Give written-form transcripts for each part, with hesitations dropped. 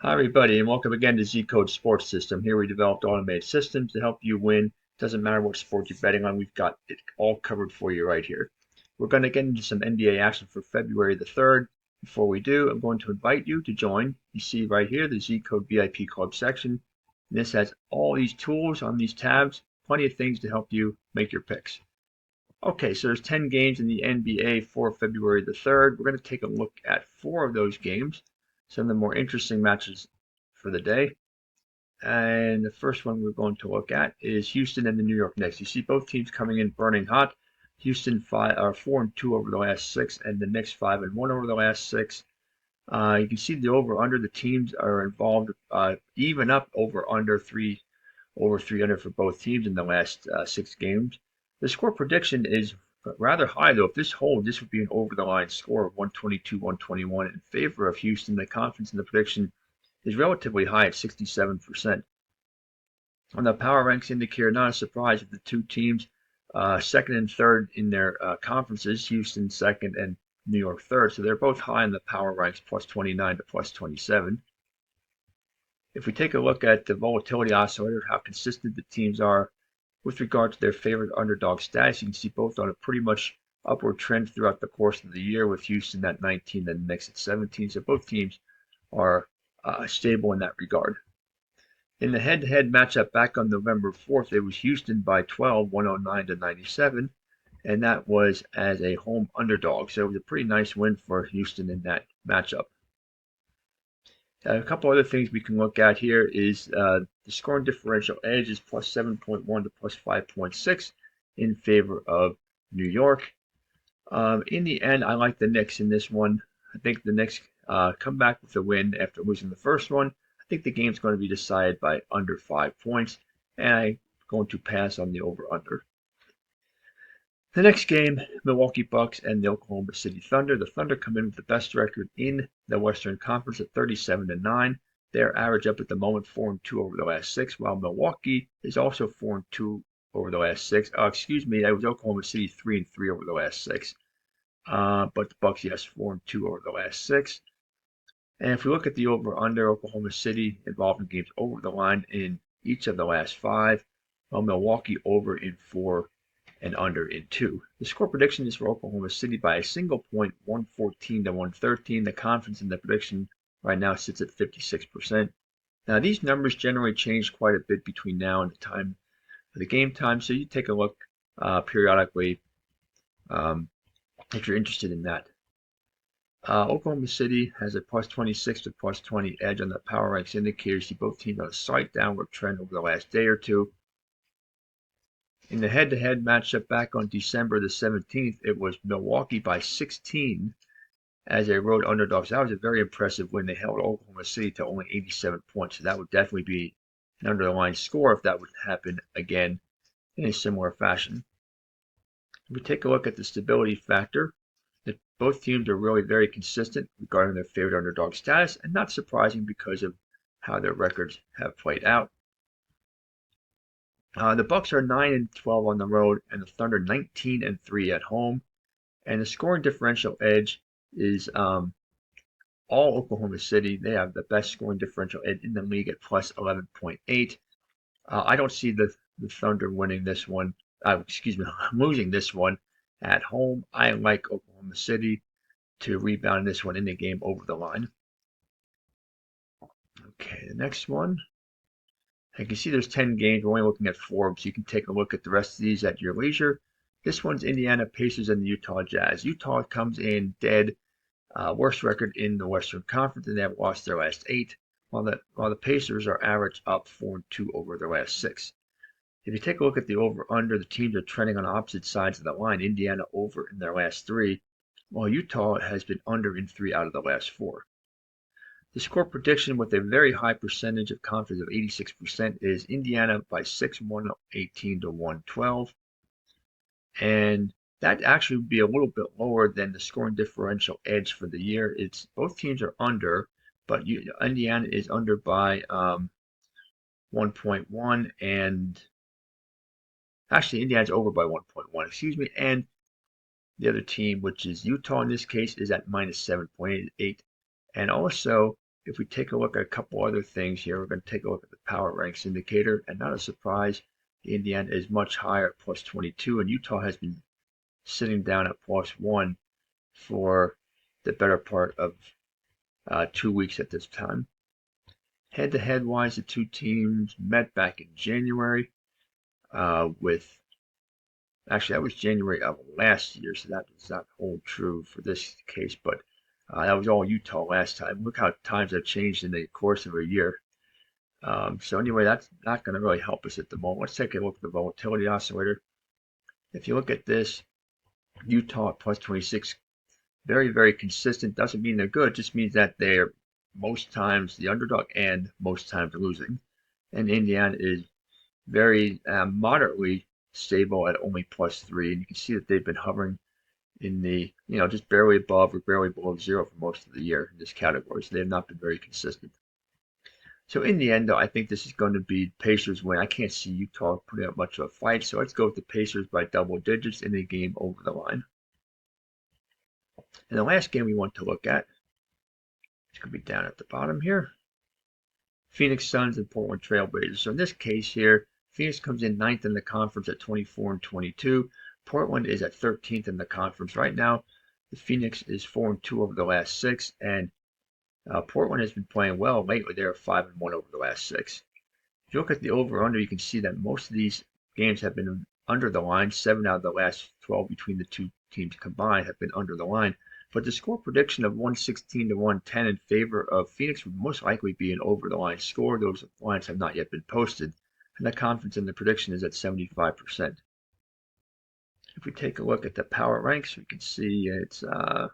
Hi, everybody, and welcome again to ZCode Sports System. Here we developed automated systems to help you win. Doesn't matter what sport you're betting on, we've got it all covered for you right here. We're going to get into some NBA action for February the 3rd. Before we do, I'm going to invite you to join. You see right here the ZCode VIP Club section. And this has all these tools on these tabs, plenty of things to help you make your picks. Okay, so there's 10 games in the NBA for February the 3rd. We're going to take a look at 4 of those games, some of the more interesting matches for the day. And the first one we're going to look at is Houston and the New York Knicks. You see both teams coming in burning hot. Houston 4-2 over the last 6, and the Knicks 5-1 over the last 6. You can see the over/under. The teams are involved, even up over/under over 300 for both teams in the last 6 games. The score prediction is rather high, though. If this holds, this would be an over-the-line score of 122-121 in favor of Houston. The confidence in the prediction is relatively high at 67%. On the power ranks indicator, not a surprise if the two teams, second and third in their conferences, Houston second and New York third. So they're both high in the power ranks, plus 29 to plus 27. If we take a look at the volatility oscillator, how consistent the teams are with regard to their favorite underdog status, you can see both on a pretty much upward trend throughout the course of the year, with Houston at 19 and the Knicks at 17. So both teams are stable in that regard. In the head-to-head matchup back on November 4th, it was Houston by 12, 109 to 97, and that was as a home underdog. So it was a pretty nice win for Houston in that matchup. A couple other things we can look at here is the scoring differential edge is plus 7.1 to plus 5.6 in favor of New York. In the end, I like the Knicks in this one. I think the Knicks come back with a win after losing the first one. I think the game's going to be decided by under 5 points, and I'm going to pass on the over/under. The next game, Milwaukee Bucks and the Oklahoma City Thunder. The Thunder come in with the best record in the Western Conference at 37-9. Their average up at the moment 4-2 over the last 6, while Milwaukee is also 4-2 over the last 6. Excuse me, that was Oklahoma City 3-3 over the last 6. But the Bucks, yes, 4-2 over the last 6. And if we look at the over/under, Oklahoma City involved in games over the line in each of the last 5, while Milwaukee over in 4 and under in 2. The score prediction is for Oklahoma City by a single point, 114 to 113. The confidence in the prediction right now sits at 56%. Now, these numbers generally change quite a bit between now and the time of the game time, so you take a look periodically if you're interested in that. Oklahoma City has a plus 26 to plus 20 edge on the power ranks indicators. See both teams on a slight downward trend over the last day or two. In the head-to-head matchup back on December the 17th, it was Milwaukee by 16 as a road underdog. So that was a very impressive win. They held Oklahoma City to only 87 points. So that would definitely be an underlying score if that would happen again in a similar fashion. If we take a look at the stability factor, both teams are really very consistent regarding their favorite underdog status, and not surprising because of how their records have played out. The Bucks are 9-12 on the road, and the Thunder 19-3 at home. And the scoring differential edge is all Oklahoma City. They have the best scoring differential edge in the league at plus 11.8. I don't see the Thunder winning this one. Losing this one at home. I like Oklahoma City to rebound this one in the game over the line. Okay, the next one. You can see there's 10 games. We're only looking at 4, so you can take a look at the rest of these at your leisure. This one's Indiana Pacers and the Utah Jazz. Utah comes in dead, worst record in the Western Conference, and they have lost their last 8, while the Pacers are average up 4-2 over their last 6. If you take a look at the over/under, the teams are trending on opposite sides of the line. Indiana over in their last 3, while Utah has been under in 3 out of the last 4. The score prediction with a very high percentage of confidence of 86% is Indiana by 6, 118 to 112. And that actually would be a little bit lower than the scoring differential edge for the year. It's both teams are under, but Indiana is under by 1.1, and actually Indiana's over by 1.1, excuse me, and the other team, which is Utah in this case, is at minus 7.88. And also, if we take a look at a couple other things here, we're going to take a look at the power ranks indicator, and not a surprise, Indiana is much higher at plus 22, and Utah has been sitting down at plus 1 for the better part of 2 weeks at this time. Head-to-head wise, the two teams met back in January with, actually that was January of last year, so that does not hold true for this case, but that was all Utah last time. Look how times have changed in the course of a year. So anyway, that's not going to really help us at the moment. Let's take a look at the volatility oscillator. If you look at this, Utah at plus 26, very, very consistent. Doesn't mean they're good, just means that they're most times the underdog and most times losing. And Indiana is very moderately stable at only plus 3. And you can see that they've been hovering in the, just barely above or barely below 0 for most of the year in this category. So they have not been very consistent. So in the end, though, I think this is going to be Pacers win. I can't see Utah putting up much of a fight. So let's go with the Pacers by double digits in a game over the line. And the last game we want to look at, it's going to be down at the bottom here. Phoenix Suns and Portland Trailblazers. So in this case here, Phoenix comes in 9th in the conference at 24-22. Portland is at 13th in the conference. Right now, the Phoenix is 4-2 over the last 6, and Portland has been playing well lately. They're 5-1 over the last 6. If you look at the over-under, you can see that most of these games have been under the line. 7 out of the last 12 between the two teams combined have been under the line. But the score prediction of 116 to 110 in favor of Phoenix would most likely be an over-the-line score. Those lines have not yet been posted, and the confidence in the prediction is at 75%. If we take a look at the power ranks, we can see it's, there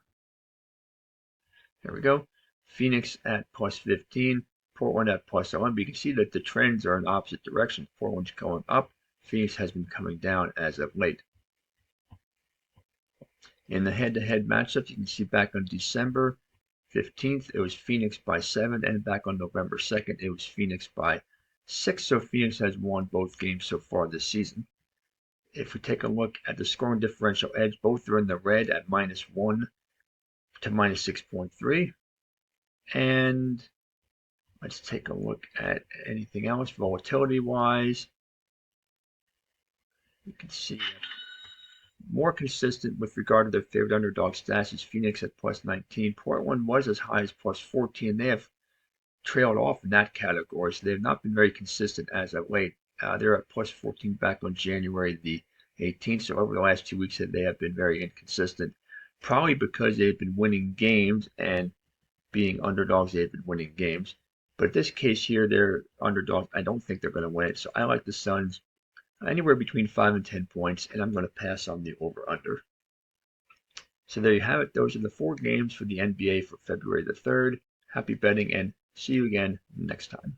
we go, Phoenix at plus 15, Portland at plus 11. But you can see that the trends are in opposite directions. Portland's going up, Phoenix has been coming down as of late. In the head-to-head matchups, you can see back on December 15th, it was Phoenix by 7, and back on November 2nd, it was Phoenix by 6. So Phoenix has won both games so far this season. If we take a look at the scoring differential edge, both are in the red at -1 to -6.3. And let's take a look at anything else volatility-wise. You can see more consistent with regard to their favorite underdog stats is Phoenix at plus 19. Portland was as high as plus 14. They have trailed off in that category, so they have not been very consistent as of late. They're at plus 14 back on January the 18th, so over the last 2 weeks they have been very inconsistent, probably because they've been winning games, and being underdogs, they've been winning games. But in this case here, they're underdogs. I don't think they're going to win it, so I like the Suns anywhere between 5 and 10 points, and I'm going to pass on the over-under. So there you have it. Those are the 4 games for the NBA for February the 3rd. Happy betting, and see you again next time.